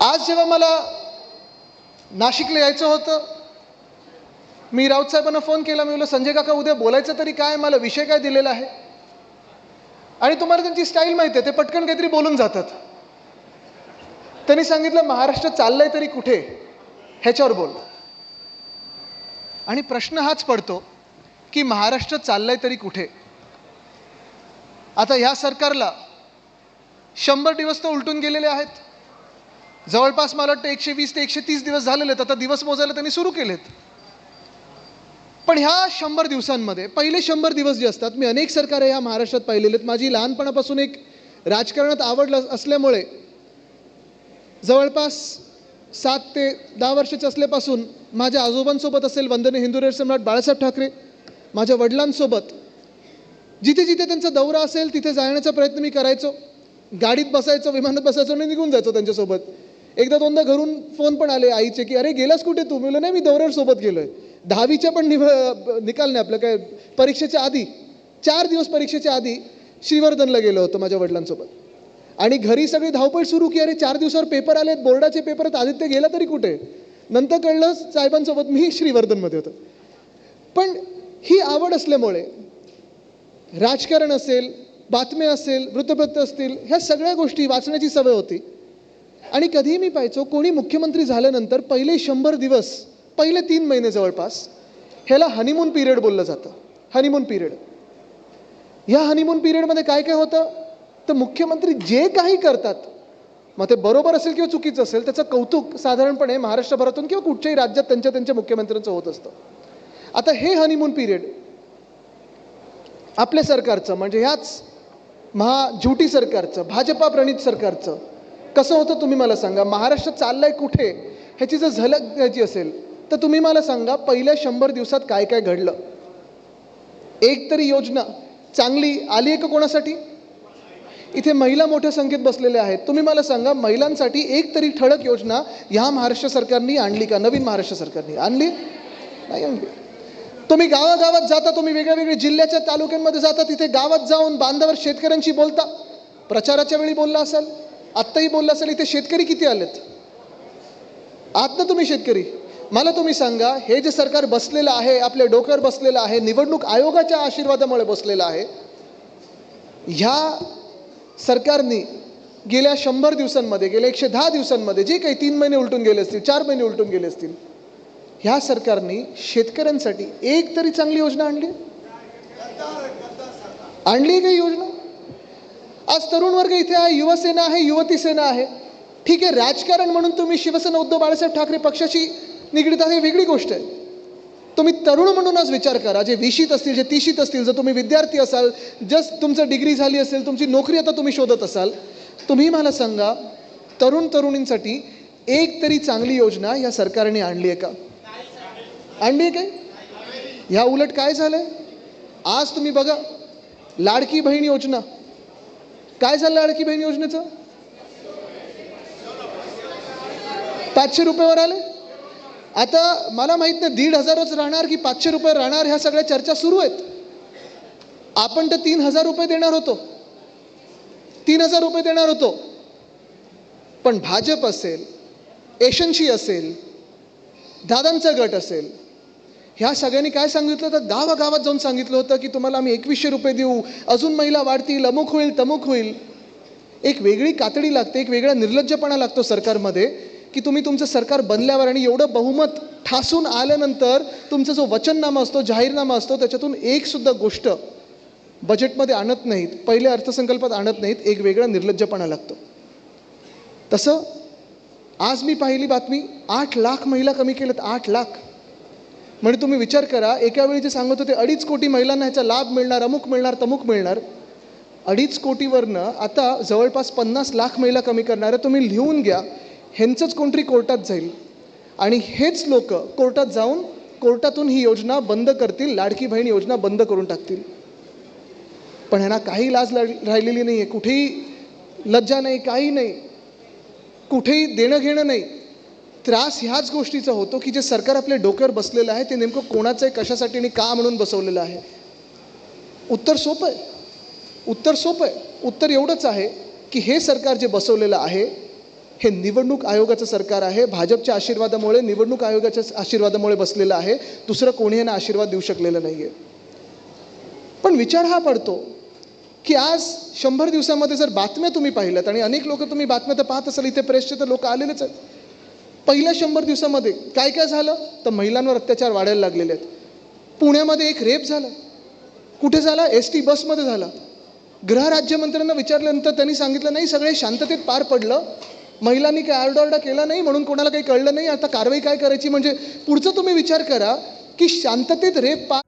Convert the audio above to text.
आज जेव्हा मला नाशिकला यायचं होतं, मी राऊत साहेबांना फोन केला. मी म्हटलं, संजय काका उद्या बोलायचं तरी काय, मला विषय काय दिलेला आहे. आणि तुम्हाला त्यांची स्टाईल माहिती आहे, ते पटकन काहीतरी बोलून जातात. त्यांनी सांगितलं, महाराष्ट्र चाललंय तरी कुठे, ह्याच्यावर बोल. आणि प्रश्न हाच पडतो की महाराष्ट्र चाललंय तरी कुठे. आता ह्या सरकारला 100 दिवस तर उलटून गेलेले आहेत. जवळपास मला वाटतं 120 ते 130 दिवस झालेले आहेत. आता दिवस मोजायला त्यांनी सुरू केलेत. पण ह्या 100 दिवसांमध्ये पहिले 100 दिवस जे असतात, मी अनेक सरकार ह्या महाराष्ट्रात पाहिलेले आहेत. माझी लहानपणापासून एक राजकारणात आवड असल्यामुळे जवळपास 7 ते 10 वर्षाचे असल्यापासून माझ्या आजोबांसोबत असेल, वंदनीय हिंदू सम्राट बाळासाहेब ठाकरे, माझ्या वडिलांसोबत जिथे जिथे त्यांचा दौरा असेल तिथे जाण्याचा प्रयत्न मी करायचो. गाडीत बसायचो, विमानात बसायचो आणि निघून जायचो त्यांच्यासोबत. एकदा दोनदा घरून फोन पण आले आईचे की अरे गेलास कुठे तू. मी म्हणलं नाही, मी दौऱ्यावर सोबत गेलोय. 10वीच्या पण निकाल नाही आपलं काय, परीक्षेच्या आधी 4 दिवस परीक्षेच्या आधी श्रीवर्धनला गेलो होतो माझ्या वडिलांसोबत. आणि घरी सगळी धावपळ सुरू की अरे 4 दिवसावर पेपर आलेत, बोर्डाचे पेपर आहेत, आदित्य गेला तरी कुठे. नंतर कळलं साहेबांसोबत मी श्रीवर्धनमध्ये होतो. पण ही आवड असल्यामुळे राजकारण असेल, बातम्या असेल, वृत्तपत्र असतील, ह्या सगळ्या गोष्टी वाचण्याची सवय होती. आणि कधीही मी पाहायचो कोणी मुख्यमंत्री झाल्यानंतर पहिले 100 दिवस, पहिले 3 महिने जवळपास ह्याला हनीमून पिरियड बोललं जातं. Honeymoon period. ह्या हनीमून पिरियडमध्ये काय काय होतं तर मुख्यमंत्री जे काही करतात, मग ते बरोबर असेल किंवा चुकीचं असेल, त्याचं कौतुक साधारणपणे महाराष्ट्रभरातून किंवा कुठच्याही राज्यात त्यांच्या मुख्यमंत्र्यांचं होत असतं. आता हे हनीमून पिरियड आपल्या सरकारचं, म्हणजे ह्याच महाझुटी सरकारचं, भाजपा प्रणित सरकारचं कसं होतं तुम्ही मला सांगा. महाराष्ट्र चाललाय कुठे ह्याची जर झलक द्यायची असेल तर तुम्ही मला सांगा पहिल्या 100 दिवसात काय काय घडलं. एक तरी योजना चांगली आली आहे का कोणासाठी. इथे महिला मोठ्या संख्येत बसलेल्या आहेत. तुम्ही मला सांगा महिलांसाठी एक तरी ठळक योजना ह्या महाराष्ट्र सरकारने आणली का. नवीन महाराष्ट्र सरकारने आणली नाही आणली. तुम्ही गावागावात जाता, तुम्ही वेगळ्या जिल्ह्याच्या तालुक्यांमध्ये जाता, तिथे गावात जाऊन बांधावर शेतकऱ्यांशी बोलता. प्रचाराच्या वेळी बोलला असाल, आत्ताही बोलला असेल. इथे शेतकरी किती आलेत आहात ना तुम्ही शेतकरी. मला तुम्ही सांगा, हे जे सरकार बसलेलं आहे, आपल्या डोक्यावर बसलेलं आहे, निवडणूक आयोगाच्या आशीर्वादामुळे बसलेलं आहे, ह्या सरकारने गेल्या 100 दिवसांमध्ये, गेल्या 110 दिवसांमध्ये जे काही 3 महिने उलटून गेले असतील, 4 महिने उलटून गेले असतील, ह्या सरकारने शेतकऱ्यांसाठी एक तरी चांगली योजना आणली काही योजना. आज तरुण वर्ग इथे आहे, युवसेना आहे, युवती सेना आहे. ठीक आहे, राजकारण म्हणून तुम्ही शिवसेना उद्धव बाळासाहेब ठाकरे पक्षाशी निगडीत आहे, वेगळी गोष्ट आहे. तुम्ही तरुण म्हणून आज विचार करा. जे 20शीत असतील, जे 30शीत असतील, जर तुम्ही विद्यार्थी असाल, जस्ट तुमचं डिग्री झाली असेल, तुमची नोकरी आता तुम्ही शोधत असाल, तुम्ही मला सांगा तरुणींसाठी एक तरी चांगली योजना या सरकारने आणली आहे का. आणली आहे काय. ह्या उलट काय झालंय, आज तुम्ही बघा लाडकी बहीण योजना. काय झालं लाडकी बहीण योजनेचं. 500 रुपयावर आले. आता मला माहित नाही 1,500च राहणार की 500 रुपये राहणार, ह्या सगळ्या चर्चा सुरू आहेत. आपण तर 3,000 रुपये देणार होतो, 3,000 रुपये देणार होतो. पण भाजप असेल, एशनशी असेल, दादांचा गट असेल, ह्या सगळ्यांनी काय सांगितलं तर गावागावात जाऊन सांगितलं होतं की तुम्हाला आम्ही 2100 रुपये देऊ, अजून महिला वाढतील, अमुक होईल तमुक होईल. एक वेगळी कातडी लागते, एक वेगळा निर्लज्जपणा लागतो सरकारमध्ये की तुम्ही तुमचं सरकार बनल्यावर आणि एवढं बहुमत ठासून आल्यानंतर तुमचा जो वचननामा असतो, जाहीरनामा असतो, त्याच्यातून एक सुद्धा गोष्ट बजेटमध्ये आणत नाहीत, पहिल्या अर्थसंकल्पात आणत नाहीत. एक वेगळा निर्लज्जपणा लागतो. तसं आज मी पाहिली बातमी, 8 लाख महिला कमी केलेत. 8 लाख म्हणजे तुम्ही विचार करा, एका वेळी जे सांगत होते 2.5 कोटी महिलांना ह्याचा लाभ मिळणार, अमुक मिळणार तमुक मिळणार, 2.5 कोटीवरनं आता जवळपास 50 लाख महिला कमी करणार आहे. तुम्ही लिहून घ्या, ह्यांचंच कोणतरी कोर्टात जाईल आणि हेच लोक कोर्टात जाऊन कोर्टातून ही योजना बंद करतील, लाडकी बहीण योजना बंद करून टाकतील. पण ह्यांना काही लाज राहिलेली नाही आहे, कुठेही लज्जा नाही, काही नाही, कुठेही देणं घेणं नाही. त्रास ह्याच गोष्टीचा होतो की जे सरकार आपल्या डोक्यावर बसलेलं आहे ते नेमकं कोणाचं आहे, कशासाठी आणि का म्हणून बसवलेलं आहे. उत्तर सोपं आहे. उत्तर एवढंच आहे की हे सरकार जे बसवलेलं आहे हे निवडणूक आयोगाचं सरकार आहे. भाजपच्या आशीर्वादामुळे, निवडणूक आयोगाच्या आशीर्वादामुळे बसलेलं आहे. दुसरं कोणी यांना आशीर्वाद देऊ शकलेलं नाही आहे. पण विचार हा पडतो की आज 100 दिवसामध्ये जर बातम्या तुम्ही पाहिल्यात, आणि अनेक लोक तुम्ही बातम्या तर पाहत असाल, इथे प्रेसचे तर लोक आलेलेच आहेत. पहिल्या 100 दिवसामध्ये काय काय झालं तर महिलांवर अत्याचार वाढायला लागलेले आहेत. पुण्यामध्ये एक रेप झाला. कुठे झाला? ST बसमध्ये झाला. गृहराज्यमंत्र्यांना विचारल्यानंतर त्यांनी सांगितलं नाही, सगळे शांततेत पार पडलं, महिलांनी काय आरडाओरडा केला नाही, म्हणून कोणाला काही कळलं नाही, आता कारवाई काय करायची. म्हणजे पुढचं तुम्ही विचार करा की शांततेत रेप पार